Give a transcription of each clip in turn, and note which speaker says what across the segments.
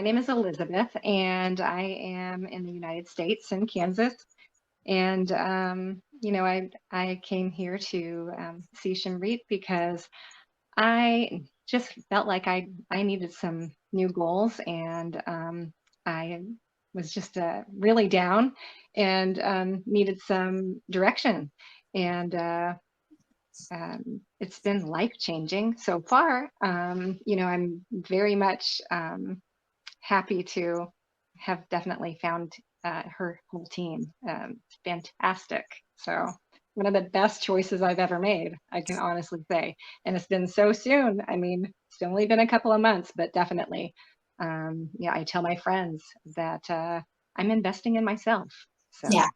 Speaker 1: my name is Elizabeth, and I am in the United States in Kansas. And I came here to see Shamrit because I just felt like I needed some new goals, and I was just really down and needed some direction. And it's been life changing so far. I'm very much happy to have definitely found her whole team. Fantastic. So one of the best choices I've ever made, I can honestly say. And it's been so soon. I mean, it's only been a couple of months, but definitely, I tell my friends that I'm investing in myself. So.
Speaker 2: Yeah.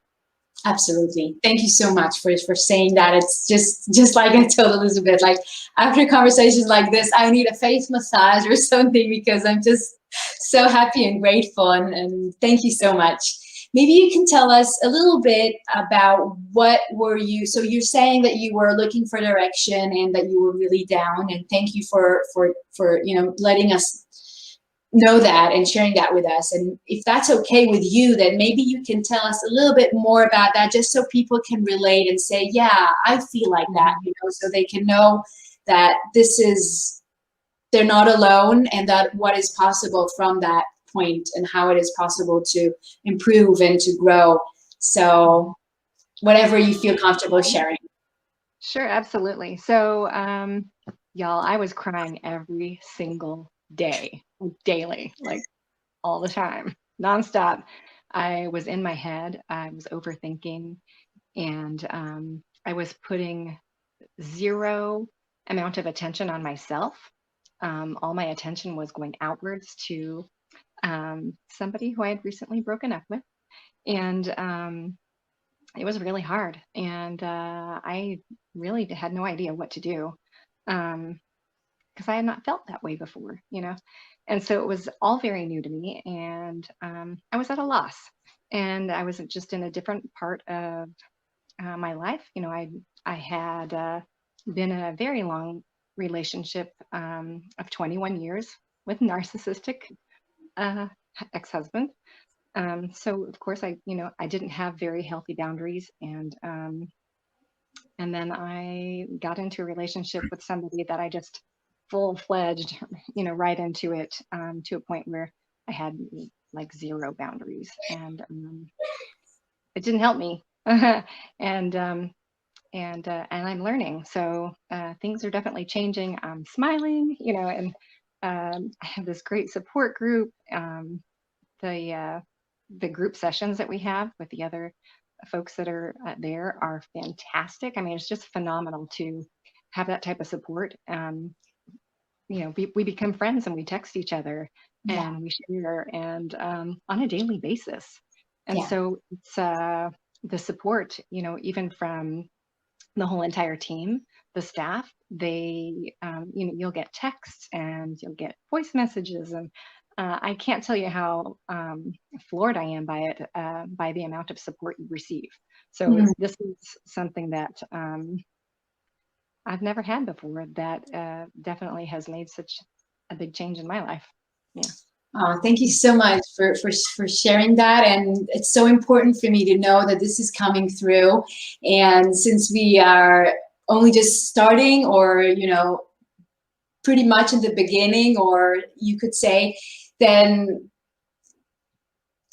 Speaker 2: Absolutely. Thank you so much for saying that. It's just like I told Elizabeth, like after conversations like this, I need a face massage or something because I'm just so happy and grateful. And thank you so much. Maybe you can tell us a little bit about what were you, so you're saying that you were looking for direction and that you were really down, and thank you for letting us know that and sharing that with us. And if that's okay with you, then maybe you can tell us a little bit more about that, just so people can relate and say, yeah, I feel like that, so they can know that they're not alone, and that what is possible from that point and how it is possible to improve and to grow. So whatever you feel comfortable sharing.
Speaker 1: Sure, absolutely. So, y'all, I was crying every single day, daily, like all the time, nonstop. I was in my head, I was overthinking, and I was putting zero amount of attention on myself. All my attention was going outwards to somebody who I had recently broken up with. And it was really hard. And I really had no idea what to do because I had not felt that way before, And so it was all very new to me. And I was at a loss. And I was just in a different part of my life. I had been in a very long relationship of 21 years with narcissistic ex-husband. So of course I didn't have very healthy boundaries, and then I got into a relationship with somebody that I just full-fledged, right into it, to a point where I had like zero boundaries, and it didn't help me. and I'm learning. So things are definitely changing. I'm smiling, and I have this great support group. The group sessions that we have with the other folks that are there are fantastic. I mean, it's just phenomenal to have that type of support. We become friends and we text each other and we share and on a daily basis. And so it's the support, even from the whole entire team, the staff, they, you'll get texts and you'll get voice messages, and I can't tell you how floored I am by it, by the amount of support you receive. So this is something that I've never had before that definitely has made such a big change in my life. Yeah.
Speaker 2: Thank you so much for sharing that. And it's so important for me to know that this is coming through. And since we are only just starting, or, pretty much in the beginning, or you could say, then,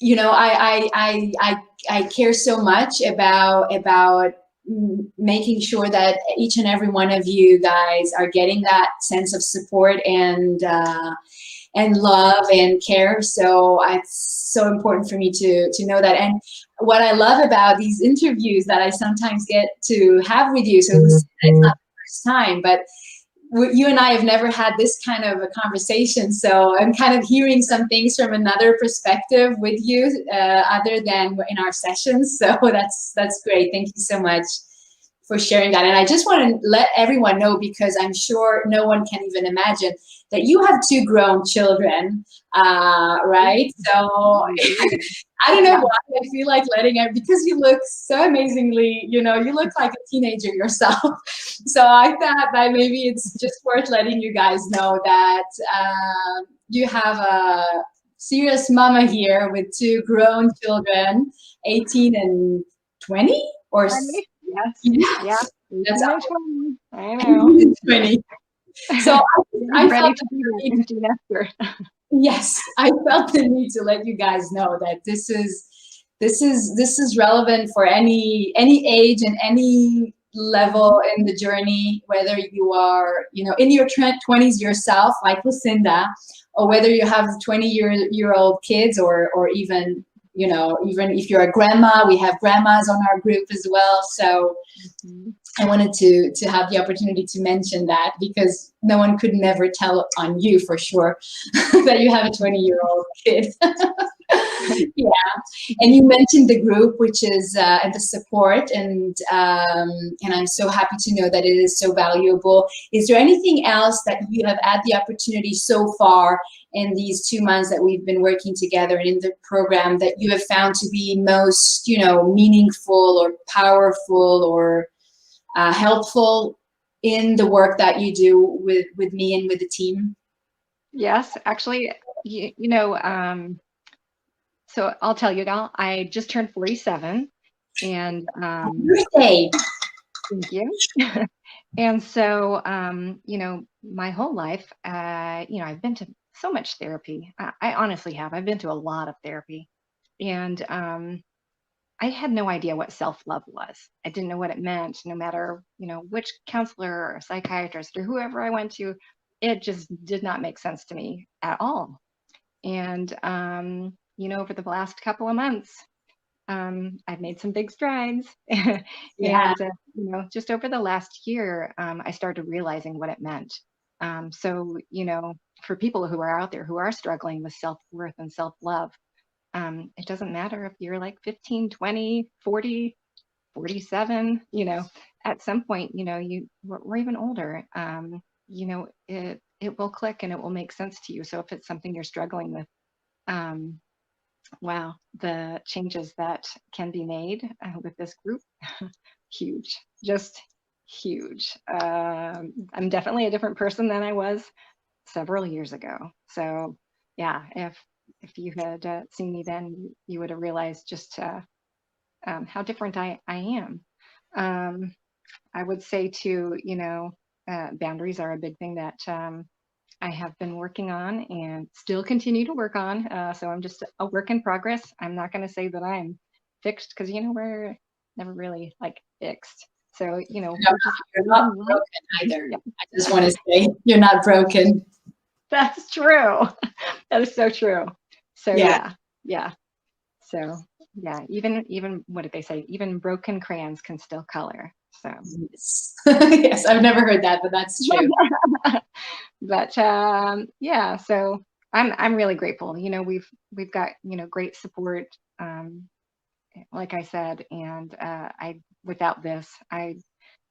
Speaker 2: I care so much about making sure that each and every one of you guys are getting that sense of support and love and care. So it's so important for me to know that. And what I love about these interviews that I sometimes get to have with you, so it's not the first time, but you and I have never had this kind of a conversation. So I'm kind of hearing some things from another perspective with you, other than in our sessions. So that's great. Thank you so much for sharing that. And I just want to let everyone know, because I'm sure no one can even imagine, that you have 2 grown children, right? So I don't know why I feel like letting it, because you look so amazingly, you look like a teenager yourself. So I thought that maybe it's just worth letting you guys know that you have serious mama here with two grown children, 18 and 20, or
Speaker 1: Funny. Yes.
Speaker 2: yeah,
Speaker 1: Yeah.
Speaker 2: that's
Speaker 1: 18 and 20. I know.
Speaker 2: 18 and 20. So I
Speaker 1: Getting
Speaker 2: felt
Speaker 1: ready to be that empty nester.
Speaker 2: yes, I felt the need to let you guys know that this is relevant for any age and any level in the journey, whether you are, in your 20s yourself, like Lucinda, or whether you have 20-year-old kids, or even, even if you're a grandma. We have grandmas on our group as well. So
Speaker 1: Mhm.
Speaker 2: I wanted to have the opportunity to mention that, because no one could never tell on you for sure that you have a 20-year-old kid. Yeah. And you mentioned the group, which is and the support, and I'm so happy to know that it is so valuable. Is there anything else that you have had the opportunity so far in these 2 months that we've been working together and in the program that you have found to be most, meaningful or powerful or helpful in the work that you do with me and with the team?
Speaker 1: Yes, actually, so I'll tell you now, I just turned 47, and
Speaker 2: Birthday.
Speaker 1: thank you. And so, my whole life, I've been to so much therapy. I honestly have. I've been to a lot of therapy, and I had no idea what self-love was. I didn't know what it meant, no matter, which counselor or psychiatrist or whoever I went to. It just did not make sense to me at all. And, over the last couple of months, I've made some big strides.
Speaker 2: Yeah.
Speaker 1: And, just over the last year, I started realizing what it meant. So, for people who are out there who are struggling with self-worth and self-love, it doesn't matter if you're like 15, 20, 40, 47, at some point, we're even older, it will click and it will make sense to you. So if it's something you're struggling with, um, wow, the changes that can be made with this group, huge, just huge. I'm definitely a different person than I was several years ago. So yeah, if you had seen me then, you would have realized just how different I am. Um, I would say too, boundaries are a big thing that I have been working on and still continue to work on. So I'm just a work in progress. I'm not going to say that I'm fixed, because we're never really like fixed. So
Speaker 2: No,
Speaker 1: we're just
Speaker 2: you're not
Speaker 1: living life.
Speaker 2: broken either.
Speaker 1: Yeah,
Speaker 2: I just want to say you're not broken.
Speaker 1: that's true. That is so true. So
Speaker 2: Yeah.
Speaker 1: yeah. So yeah, even what did they say? Even broken crayons can still color. So
Speaker 2: Yes. Yes, I've never heard that, but that's true.
Speaker 1: but yeah, so I'm really grateful. We've got great support, um, like I said, and I without this, I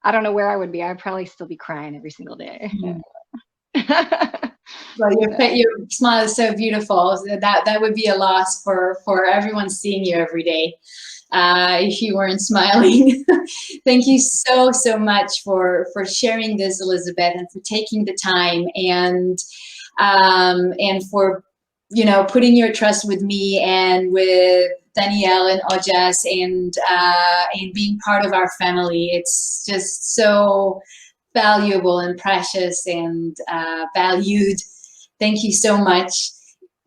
Speaker 1: don't know where I would be. I'd probably still be crying every single day.
Speaker 2: Mm. Well,
Speaker 1: So,
Speaker 2: your smile is so beautiful. So that would be a loss for everyone seeing you every day, if you weren't smiling. Thank you so much for sharing this, Elizabeth, and for taking the time, and for putting your trust with me and with Danielle and Ojas, and being part of our family. It's just so valuable and precious and valued. Thank you so much.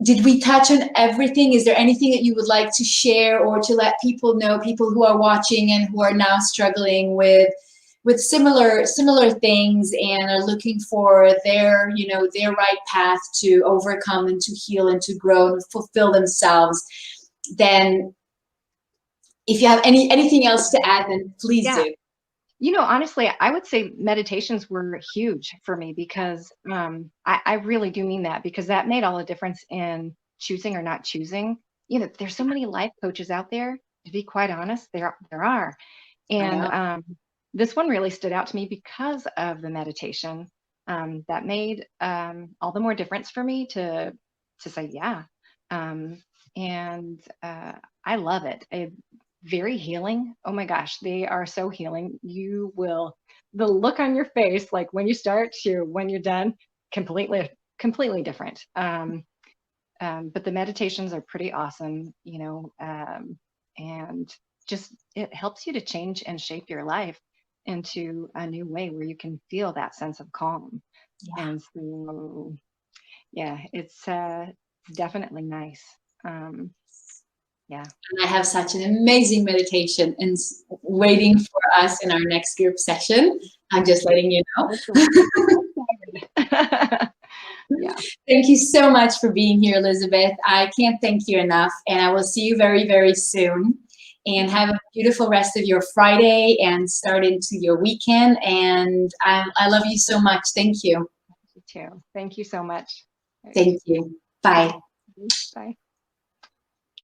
Speaker 2: Did we touch on everything? Is there anything that you would like to share or to let people know, people who are watching and who are now struggling with similar things and are looking for their right path to overcome and to heal and to grow and fulfill themselves? Then if you have anything else to add, then please
Speaker 1: yeah.
Speaker 2: do.
Speaker 1: Honestly, I would say meditations were huge for me, because I really do mean that, because that made all the difference in choosing or not choosing. There's so many life coaches out there. To be quite honest, there are,
Speaker 2: I
Speaker 1: and
Speaker 2: know.
Speaker 1: this one really stood out to me because of the meditation. That made all the more difference for me to say yeah, um, and I love it. Very healing. Oh my gosh, they are so healing. The look on your face, like when you start to when you're done, completely different. But the meditations are pretty awesome, and just it helps you to change and shape your life into a new way where you can feel that sense of calm.
Speaker 2: Yeah.
Speaker 1: And so, yeah, it's definitely nice. Yeah.
Speaker 2: And I have such an amazing meditation waiting for us in our next group session. I'm just letting you know.
Speaker 1: Yeah.
Speaker 2: Thank you so much for being here, Elizabeth. I can't thank you enough. And I will see you very, very soon. And have a beautiful rest of your Friday and start into your weekend. And I love you so much. Thank you.
Speaker 1: You too. Thank you so much.
Speaker 2: Thank you. Bye.
Speaker 1: Bye.